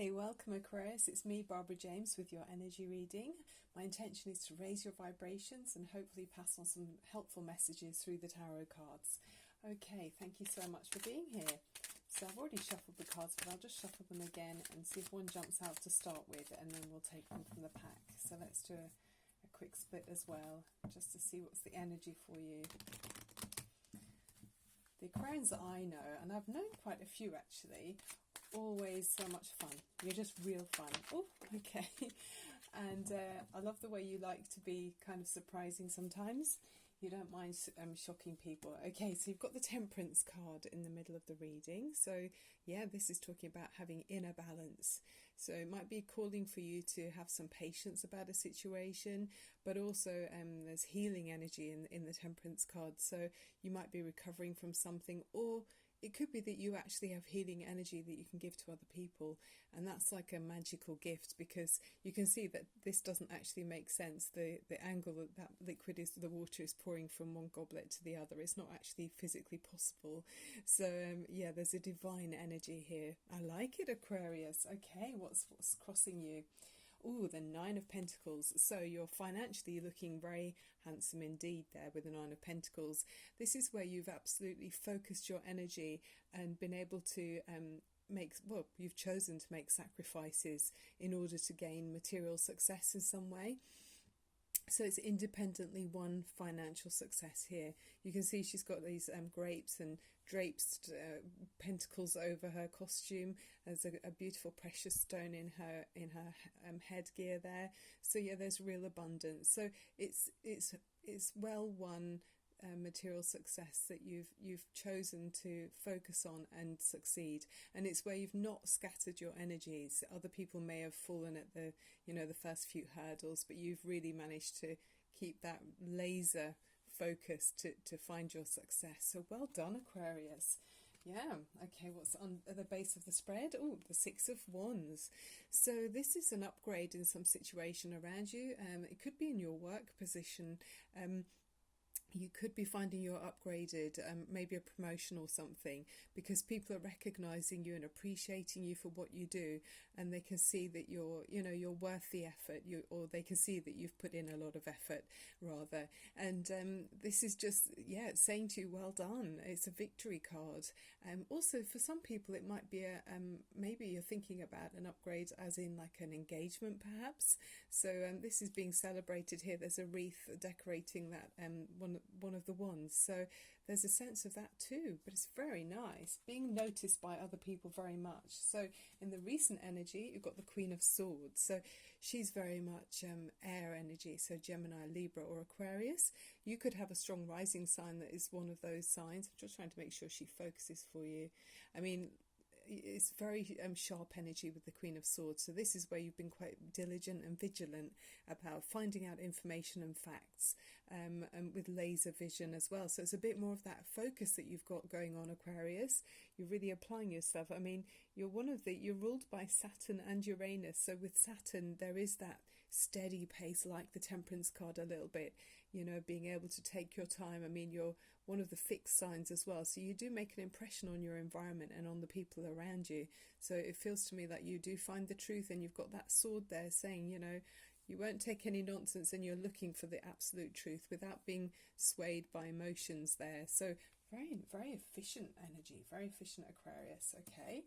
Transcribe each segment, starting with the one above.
Hi, welcome Aquarius. It's me, Barbara James, with your energy reading. My intention is to raise your vibrations and hopefully pass on some helpful messages through the tarot cards. Okay, thank you so much for being here. So I've already shuffled the cards, but I'll just shuffle them again and see if one jumps out to start with, and then we'll take them from the pack. So let's do a quick split as well, just to see what's the energy for you. The Aquarians that I know, and I've known quite a few actually, always so much fun. You're just real fun. Oh, okay. And I love the way you like to be kind of surprising sometimes. You don't mind shocking people. Okay, so you've got the Temperance card in the middle of the reading. So yeah, this is talking about having inner balance. So it might be calling for you to have some patience about a situation, but also there's healing energy in the Temperance card. So you might be recovering from something, or it could be that you actually have healing energy that you can give to other people, and that's like a magical gift, because you can see that this doesn't actually make sense. The angle that liquid is, the water is pouring from one goblet to the other, it's not actually physically possible. So yeah, there's a divine energy here. I like it, Aquarius. Okay, what's crossing you? Oh, the Nine of Pentacles. So you're financially looking very handsome indeed there with the Nine of Pentacles. This is where you've absolutely focused your energy and been able to you've chosen to make sacrifices in order to gain material success in some way. So it's independently won financial success here. You can see she's got these grapes and drapes, pentacles over her costume. There's a beautiful precious stone in her headgear there. So yeah, there's real abundance. So it's well won material success that you've chosen to focus on and succeed, and it's where you've not scattered your energies. Other people may have fallen at the first few hurdles, but you've really managed to keep that laser focus to find your success. So well done, Aquarius. Yeah, okay, what's on the base of the spread? Oh, the Six of Wands. So this is an upgrade in some situation around you. It could be in your work position. You could be finding you're upgraded, maybe a promotion or something, because people are recognizing you and appreciating you for what you do, and they can see that you're worth the effort, or they can see that you've put in a lot of effort rather. And this is just, saying to you, well done. It's a victory card. Also, for some people, it might be maybe you're thinking about an upgrade as in like an engagement perhaps. So this is being celebrated here. There's a wreath decorating that one of the wands, so there's a sense of that too, but it's very nice, being noticed by other people very much. So in the recent energy, you've got the Queen of Swords, so she's very much air energy, so Gemini, Libra or Aquarius. You could have a strong rising sign that is one of those signs. I'm just trying to make sure she focuses for you. I mean, it's very sharp energy with the Queen of Swords. So this is where you've been quite diligent and vigilant about finding out information and facts, and with laser vision as well. So it's a bit more of that focus that you've got going on, Aquarius. You're really applying yourself. I mean, you're ruled by Saturn and Uranus. So with Saturn, there is that steady pace, like the Temperance card a little bit, being able to take your time. I mean, you're one of the fixed signs as well. So you do make an impression on your environment and on the people around you. So it feels to me that you do find the truth, and you've got that sword there saying, you won't take any nonsense, and you're looking for the absolute truth without being swayed by emotions there. So very, very efficient energy, very efficient, Aquarius. Okay.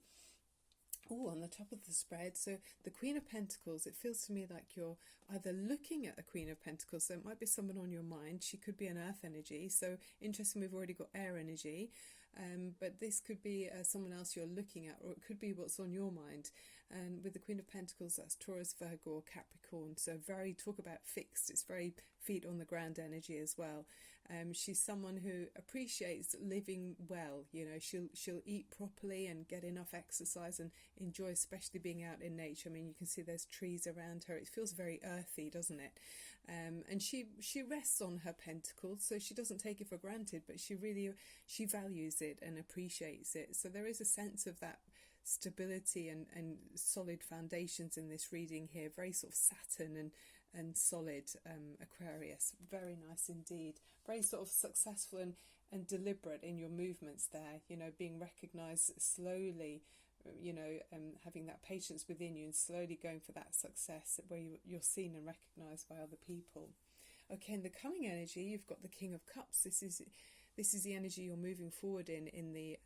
Oh, on the top of the spread, so the Queen of Pentacles, it feels to me like you're either looking at a Queen of Pentacles, so it might be someone on your mind. She could be an earth energy, so interesting, we've already got air energy, but this could be someone else you're looking at, or it could be what's on your mind. And with the Queen of Pentacles, that's Taurus, Virgo or Capricorn, so talk about fixed, it's very feet on the ground energy as well. She's someone who appreciates living well, she'll eat properly and get enough exercise and enjoy especially being out in nature. I mean, you can see there's trees around her. It feels very earthy, doesn't it? And she rests on her pentacles, so she doesn't take it for granted, but she values it and appreciates it. So there is a sense of that stability and solid foundations in this reading here. Very sort of Saturn and solid, Aquarius. Very nice indeed. Very sort of successful and deliberate in your movements there, being recognized slowly having that patience within you and slowly going for that success where you're seen and recognized by other people. Okay, in the coming energy, you've got the King of Cups. This is the energy you're moving forward in the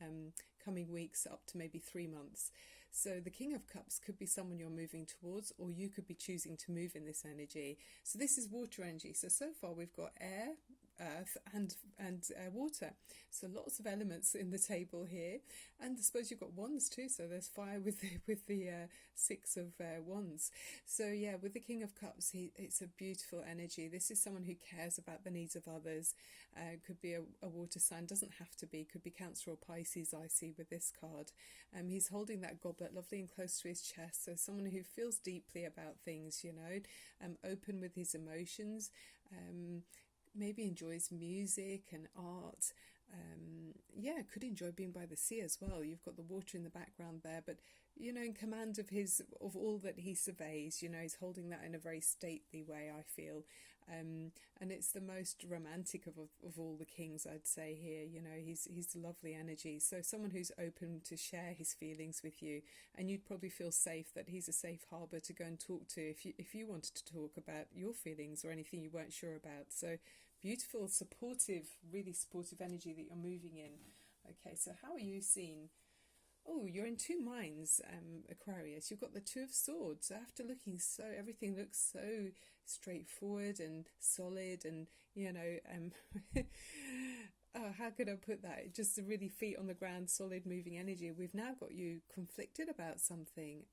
coming weeks, up to maybe 3 months. So the King of Cups could be someone you're moving towards, or you could be choosing to move in this energy. So this is water energy. So far we've got air, earth and water. So lots of elements in the table here. And I suppose you've got wands too. So there's fire with the Six of Wands. So yeah, with the King of Cups, it's a beautiful energy. This is someone who cares about the needs of others. Could be a water sign, doesn't have to be. Could be Cancer or Pisces, I see with this card. He's holding that goblet lovely and close to his chest. So someone who feels deeply about things, open with his emotions. Maybe enjoys music and art. Could enjoy being by the sea as well. You've got the water in the background there, but in command of all that he surveys. He's holding that in a very stately way, I feel. And it's the most romantic of all the kings, I'd say here. He's lovely energy. So someone who's open to share his feelings with you, and you'd probably feel safe that he's a safe harbour to go and talk to if you wanted to talk about your feelings or anything you weren't sure about. So beautiful, supportive, really supportive energy that you're moving in. Okay, so how are you seen? Oh, you're in two minds, Aquarius. You've got the Two of Swords. After everything looks so straightforward and solid and, how could I put that? Just a really feet on the ground, solid moving energy. We've now got you conflicted about something.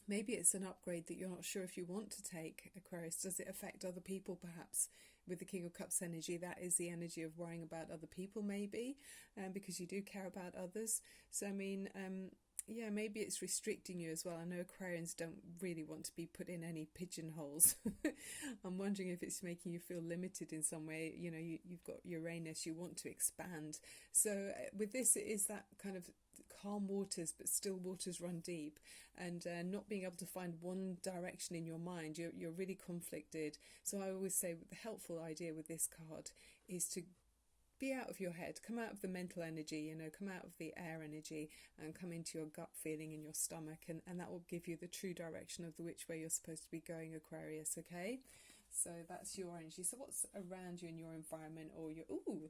Maybe it's an upgrade that you're not sure if you want to take, Aquarius. Does it affect other people, perhaps? With the King of Cups energy, that is the energy of worrying about other people, maybe, because you do care about others. So, maybe it's restricting you as well. I know Aquarians don't really want to be put in any pigeonholes. I'm wondering if it's making you feel limited in some way. You've got Uranus, you want to expand. So with this, it is that kind of calm waters, but still waters run deep, and not being able to find one direction in your mind. You're really conflicted. So I always say the helpful idea with this card is to be out of your head, come out of the mental energy, come out of the air energy and come into your gut feeling in your stomach, and that will give you the true direction of which way you're supposed to be going, Aquarius. Okay, so that's your energy. So what's around you in your environment, or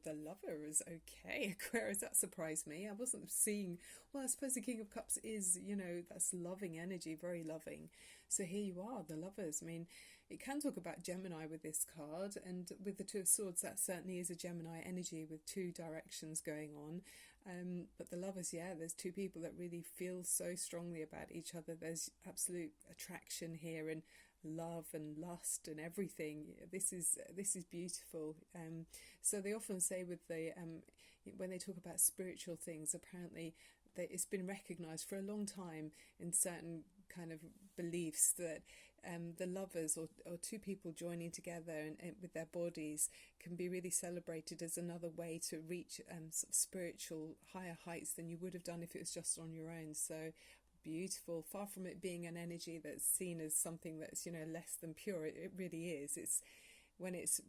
the Lovers? Okay, Aquarius, that surprised me. I wasn't seeing, I suppose the King of Cups is, that's loving energy, very loving. So here you are, the Lovers. It can talk about Gemini with this card, and with the Two of Swords, that certainly is a Gemini energy with two directions going on. But the Lovers, there's two people that really feel so strongly about each other. There's absolute attraction here, and love and lust and everything. This is beautiful. So they often say with the when they talk about spiritual things, apparently it's been recognized for a long time in certain kind of beliefs that the lovers or two people joining together and with their bodies can be really celebrated as another way to reach sort of spiritual higher heights than you would have done if it was just on your own. So beautiful, far from it being an energy that's seen as something that's less than pure. It really is. It's when it's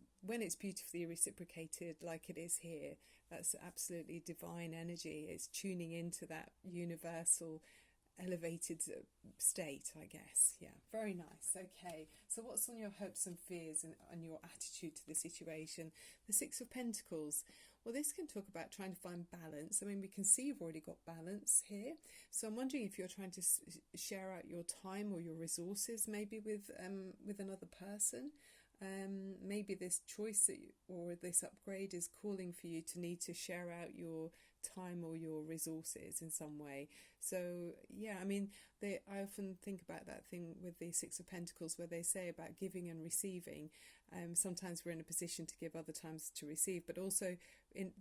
beautifully reciprocated like it is here, that's absolutely divine energy. It's tuning into that universal elevated state, I guess. Yeah, very nice. Okay, so what's on your hopes and fears and your attitude to the situation? The Six of Pentacles. Well, this can talk about trying to find balance. We can see you've already got balance here. So I'm wondering if you're trying to share out your time or your resources, maybe with another person. Maybe this choice or this upgrade is calling for you to need to share out your time or your resources in some way. So I often think about that thing with the Six of Pentacles where they say about giving and receiving. Sometimes we're in a position to give, other times to receive, but also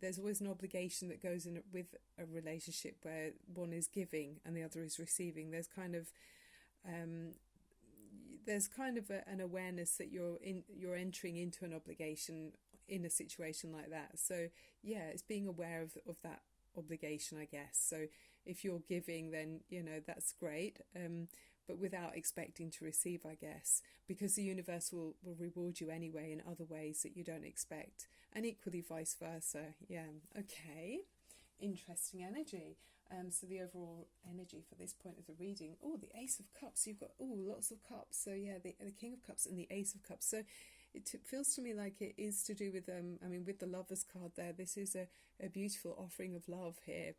there's always an obligation that goes in with a relationship where one is giving and the other is receiving. There's kind of an awareness that you're entering into an obligation in a situation like that. So it's being aware of that obligation, I guess. So if you're giving, then that's great, but without expecting to receive, I guess, because the universe will reward you anyway in other ways that you don't expect, and equally vice versa. Okay, interesting energy. So the overall energy for this point of the reading, the Ace of Cups, you've got lots of cups. So yeah, the King of Cups and the Ace of Cups. So it feels to me like it is to do with with the Lovers card there, this is a beautiful offering of love here.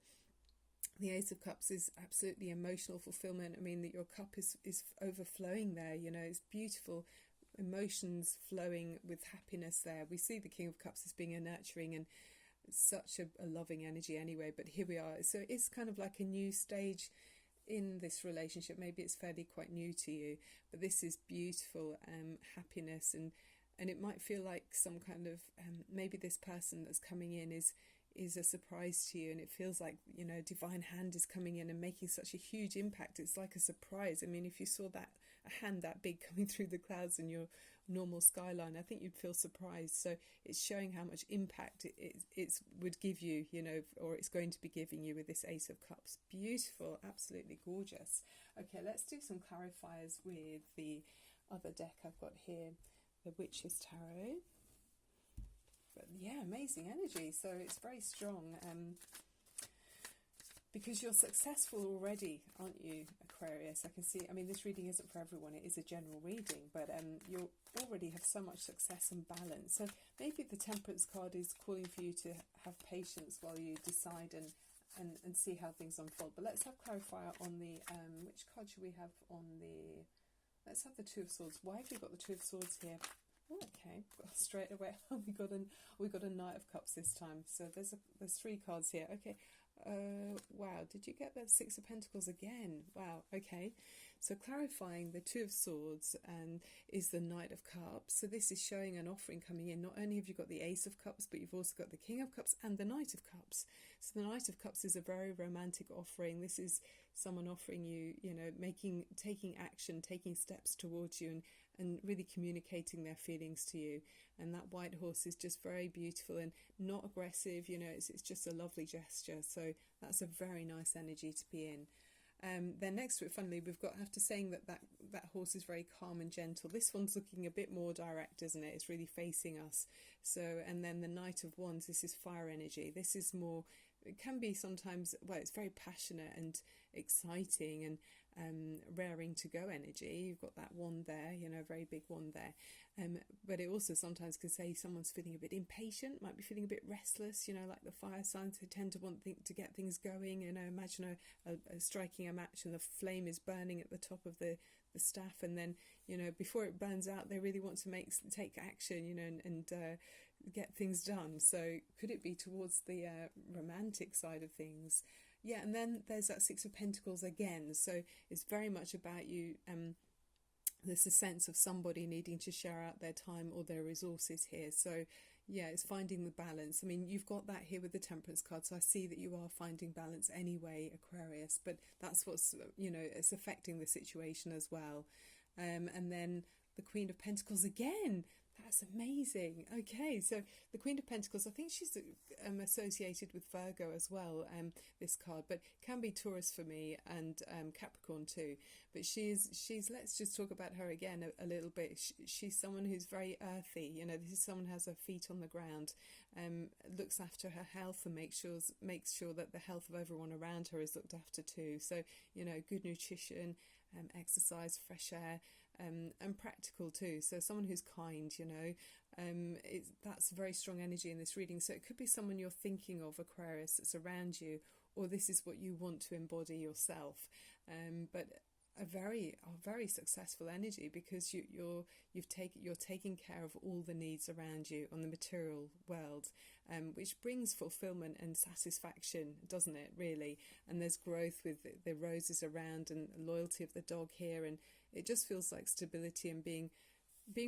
The Ace of Cups is absolutely emotional fulfillment. I mean, that your cup is overflowing there, it's beautiful emotions flowing with happiness there. We see the King of Cups as being a nurturing and such a loving energy anyway, but here we are. So it's kind of like a new stage in this relationship. Maybe it's fairly quite new to you, but this is beautiful happiness, and it might feel like some kind of maybe this person that's coming in is a surprise to you, and it feels like divine hand is coming in and making such a huge impact. It's like a surprise. I mean, if you saw a hand that big coming through the clouds in your normal skyline, I think you'd feel surprised. So it's showing how much impact it would give you, or it's going to be giving you with this Ace of Cups. Beautiful, absolutely gorgeous. Okay, let's do some clarifiers with the other deck I've got here, the Witch's Tarot. But yeah, amazing energy. So it's very strong because you're successful already, aren't you, Aquarius? I can see, this reading isn't for everyone. It is a general reading, but you already have so much success and balance. So maybe the Temperance card is calling for you to have patience while you decide and see how things unfold. But let's have clarifier on the, which card should we have on the, let's have the Two of Swords. Why have we got the Two of Swords here? Oh, okay, straight away we got a Knight of Cups this time. So there's 3 cards here. Okay, wow, did you get the Six of Pentacles again? Wow, okay. So clarifying the Two of Swords is the Knight of Cups. So this is showing an offering coming in. Not only have you got the Ace of Cups, but you've also got the King of Cups and the Knight of Cups. So the Knight of Cups is a very romantic offering. This is someone offering you, taking action, taking steps towards you, and really communicating their feelings to you. And that white horse is just very beautiful and not aggressive, it's just a lovely gesture. So that's a very nice energy to be in. Then next to it, funnily, we've got, after saying that horse is very calm and gentle, this one's looking a bit more direct, isn't it? It's really facing us. So, and then the Knight of Wands, this is fire energy. This is more, it can be sometimes, well, it's very passionate and exciting and raring to go energy. You've got that wand there, a very big wand there. But it also sometimes could say someone's feeling a bit impatient, might be feeling a bit restless, like the fire signs, they tend to want to get things going. Imagine a striking a match and the flame is burning at the top of the staff, and then, before it burns out, they really want to take action, and get things done. So could it be towards the romantic side of things? Yeah, and then there's that Six of Pentacles again. So it's very much about you. There's a sense of somebody needing to share out their time or their resources here. So yeah, it's finding the balance. You've got that here with the Temperance card. So I see that you are finding balance anyway, Aquarius. But that's what's, it's affecting the situation as well. And then the Queen of Pentacles again. That's amazing. Okay, so the Queen of Pentacles, I think she's associated with Virgo as well, this card, but can be Taurus for me, and Capricorn too. But she's let's just talk about her again a little bit. She's someone who's very earthy. This is someone who has her feet on the ground, looks after her health and makes sure that the health of everyone around her is looked after too. So, good nutrition, exercise, fresh air, and practical too. So someone who's kind, that's very strong energy in this reading. So it could be someone you're thinking of, Aquarius, that's around you, or this is what you want to embody yourself. But a very successful energy, because you're taking care of all the needs around you on the material world, which brings fulfillment and satisfaction, doesn't it, really? And there's growth with the roses around, and loyalty of the dog here, and it just feels like stability and being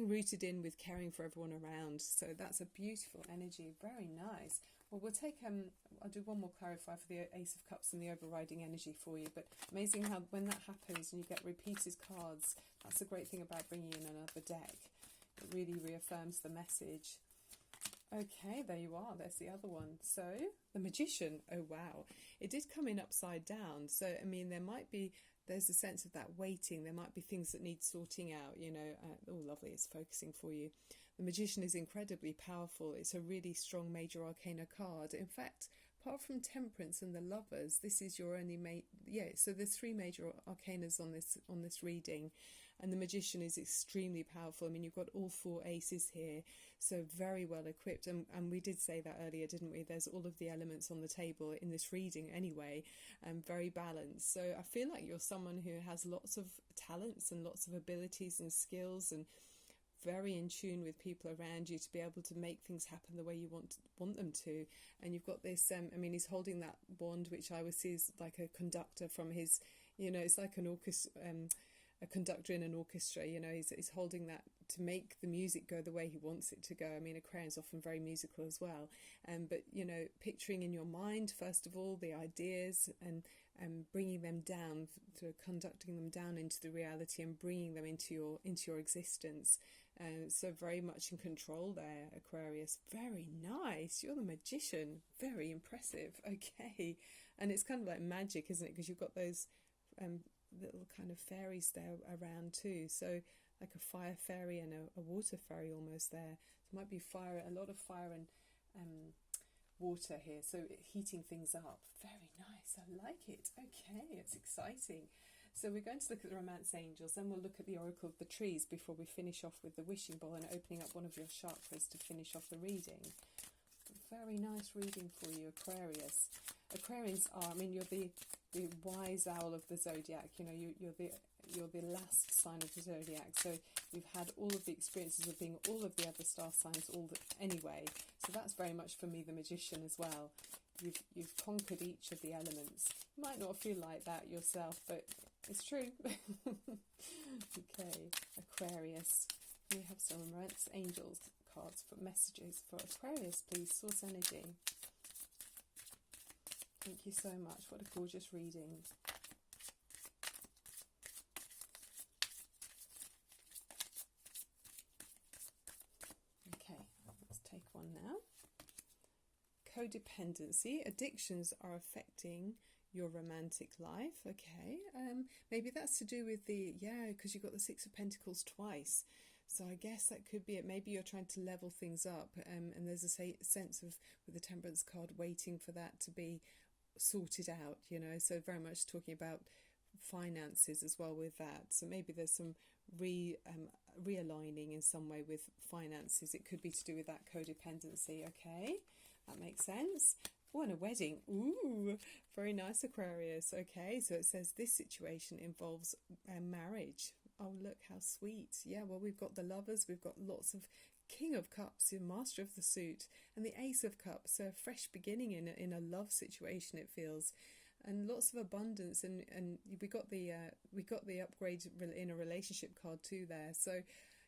rooted in with caring for everyone around. So that's a beautiful energy. Very nice. Well, we'll take I'll do one more clarifier for the Ace of Cups and the overriding energy for you. But amazing how when that happens and you get repeated cards, that's the great thing about bringing in another deck. It really reaffirms the message. Okay, there you are. There's the other one. So the Magician. Oh wow, it did come in upside down. So there's a sense of that waiting. There might be things that need sorting out. Oh lovely, it's focusing for you. The Magician is incredibly powerful. It's a really strong major arcana card. In fact, apart from Temperance and the Lovers, this is your only so there's 3 major arcanas on this reading, and the Magician is extremely powerful. I mean, you've got all 4 aces here, so very well equipped, and we did say that earlier, didn't we? There's all of the elements on the table in this reading anyway, and very balanced. So I feel like you're someone who has lots of talents and lots of abilities and skills, and very in tune with people around you to be able to make things happen the way you want them to. And you've got this I mean, he's holding that wand, which I would see as like a conductor from his, it's like an orchestra, a conductor in an orchestra. He's holding that to make the music go the way he wants it to go. I mean, Aquarian's often very musical as well, but picturing in your mind first of all the ideas, and bringing them down, to conducting them down into the reality and bringing them into your existence. So very much in control there, Aquarius. Very nice. You're the Magician. Very impressive. Okay. And it's kind of like magic, isn't it? Because you've got those little kind of fairies there around too. So like a fire fairy and a water fairy almost there. So it might be a lot of fire and water here. So heating things up. Very nice. I like it. Okay. It's exciting. So we're going to look at the Romance Angels, then we'll look at the Oracle of the Trees before we finish off with the Wishing Bowl and opening up one of your chakras to finish off the reading. Very nice reading for you, Aquarius. Aquarians are, I mean, you're the wise owl of the zodiac. You're the last sign of the zodiac. So you've had all of the experiences of being all of the other star signs anyway. So that's very much for me the Magician as well. You've conquered each of the elements. You might not feel like that yourself, but it's true. Okay, Aquarius. We have some Romance Angels cards for messages for Aquarius, please. Source energy. Thank you so much. What a gorgeous reading. Okay, let's take one now. Codependency. Addictions are affecting your romantic life. Okay, maybe that's to do with because you've got the 6 of Pentacles twice. So I guess that could be it. Maybe you're trying to level things up, and there's a sense of, with the Temperance card, waiting for that to be sorted out, so very much talking about finances as well with that. So maybe there's some realigning in some way with finances. It could be to do with that codependency. Okay, that makes sense. Oh, and a wedding. Ooh, very nice, Aquarius. Okay, so it says this situation involves marriage. Oh, look how sweet. Yeah, well, we've got the Lovers. We've got lots of King of Cups, the Master of the Suit, and the Ace of Cups. So a fresh beginning in a love situation, it feels. And lots of abundance. And we got the upgrade in a relationship card too there. So,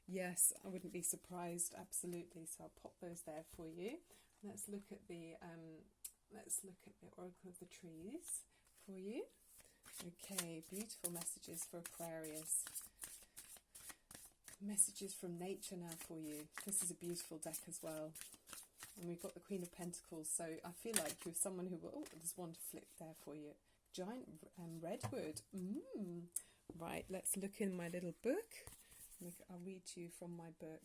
yes, I wouldn't be surprised. Absolutely. So I'll pop those there for you. Let's look at the Oracle of the Trees for you. Okay, beautiful messages for Aquarius. Messages from nature now for you. This is a beautiful deck as well. And we've got the Queen of Pentacles. So I feel like you're someone who will... Oh, there's one to flip there for you. Giant redwood. Right, let's look in my little book. I'll read to you from my book.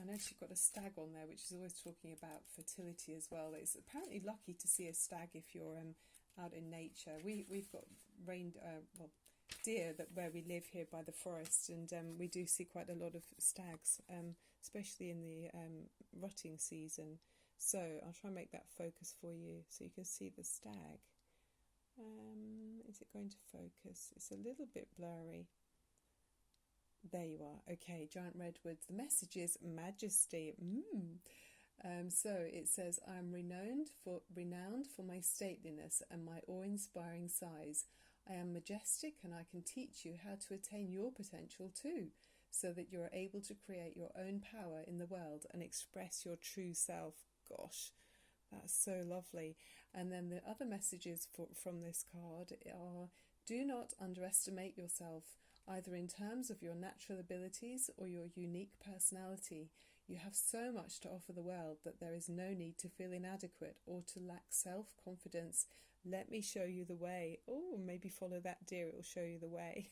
I know she's got a stag on there, which is always talking about fertility as well. It's apparently lucky to see a stag if you're out in nature. We've got deer where we live here by the forest, and we do see quite a lot of stags, especially in the rutting season. So I'll try and make that focus for you so you can see the stag. Is it going to focus? It's a little bit blurry. There you are. Okay, giant redwoods. The message is majesty. So it says, I am renowned for my stateliness and my awe-inspiring size. I am majestic, and I can teach you how to attain your potential too, so that you are able to create your own power in the world and express your true self. Gosh, that's so lovely. And then the other messages from this card are, do not underestimate yourself, either in terms of your natural abilities or your unique personality. You have so much to offer the world that there is no need to feel inadequate or to lack self-confidence. Let me show you the way. Oh, maybe follow that deer, it will show you the way.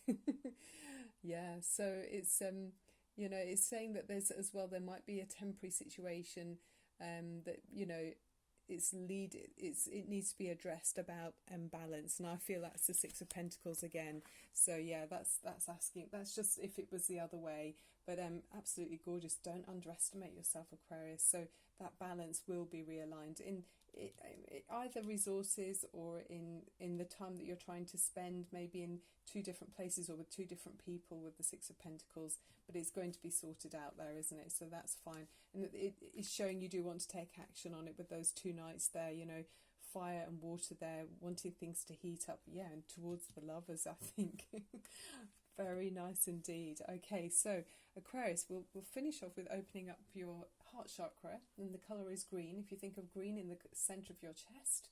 Yeah, so it's it's saying that there's as well, there might be a temporary situation that it needs to be addressed about imbalance, and I feel that's the Six of Pentacles again. So yeah, that's asking, that's just if it was the other way. But absolutely gorgeous. Don't underestimate yourself, Aquarius. So that balance will be realigned in either resources or in the time that you're trying to spend, maybe in two different places or with two different people with the Six of Pentacles, but it's going to be sorted out there, isn't it? So that's fine. And it's showing you do want to take action on it with those two knights there, you know, fire and water there, wanting things to heat up, yeah, and towards the lovers, I think. Very nice indeed. Okay, so Aquarius, we'll finish off with opening up your heart chakra, and the colour is green. If you think of green in the centre of your chest,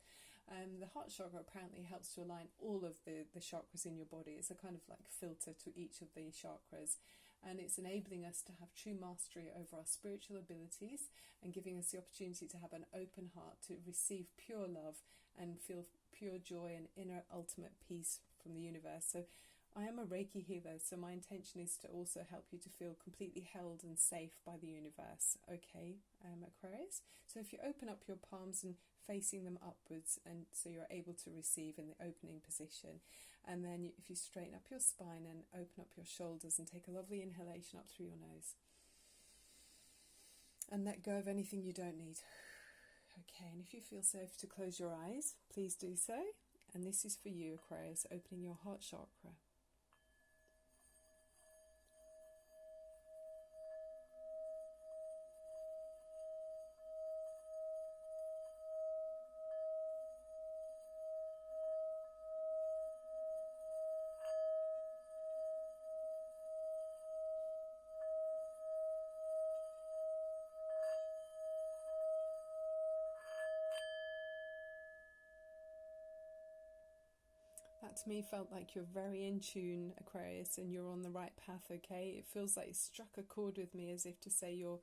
the heart chakra apparently helps to align all of the chakras in your body. It's a kind of like filter to each of the chakras, and it's enabling us to have true mastery over our spiritual abilities and giving us the opportunity to have an open heart to receive pure love and feel pure joy and inner ultimate peace from the universe. So I am a Reiki healer, so my intention is to also help you to feel completely held and safe by the universe. Okay, Aquarius? So if you open up your palms and facing them upwards, and so you're able to receive in the opening position, and then if you straighten up your spine and open up your shoulders and take a lovely inhalation up through your nose. And let go of anything you don't need. Okay, and if you feel safe to close your eyes, please do so. And this is for you, Aquarius, opening your heart chakra. That to me felt like you're very in tune, Aquarius, and you're on the right path, okay? It feels like it struck a chord with me, as if to say you're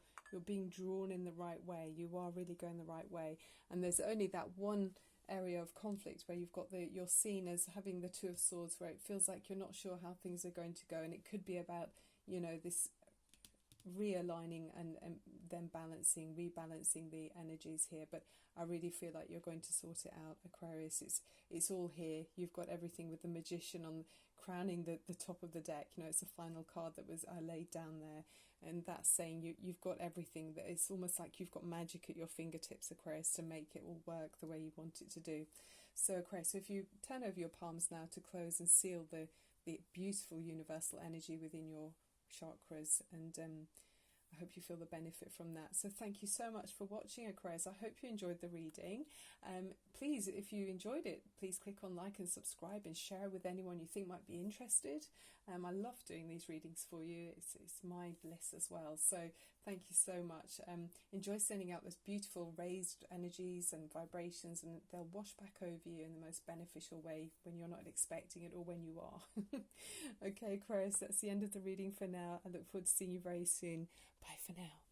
being drawn in the right way. You are really going the right way. And there's only that one area of conflict where you've got you're seen as having the Two of Swords, where it feels like you're not sure how things are going to go, and it could be about, you know, this realigning and then rebalancing the energies here. But I really feel like you're going to sort it out, Aquarius. It's all here. You've got everything, with the Magician on crowning the top of the deck. You know, it's a final card that was laid down there, and that's saying you've got everything. That it's almost like you've got magic at your fingertips, Aquarius, to make it all work the way you want it to do. So Aquarius, so if you turn over your palms now to close and seal the beautiful universal energy within your chakras, and I hope you feel the benefit from that. So thank you so much for watching, Aquarius. I hope you enjoyed the reading. Please, if you enjoyed it, please click on like and subscribe and share with anyone you think might be interested. I love doing these readings for you. It's my bliss as well. So thank you so much. Enjoy sending out those beautiful raised energies and vibrations, and they'll wash back over you in the most beneficial way when you're not expecting it, or when you are. Okay, Aquarius, that's the end of the reading for now. I look forward to seeing you very soon. Bye for now.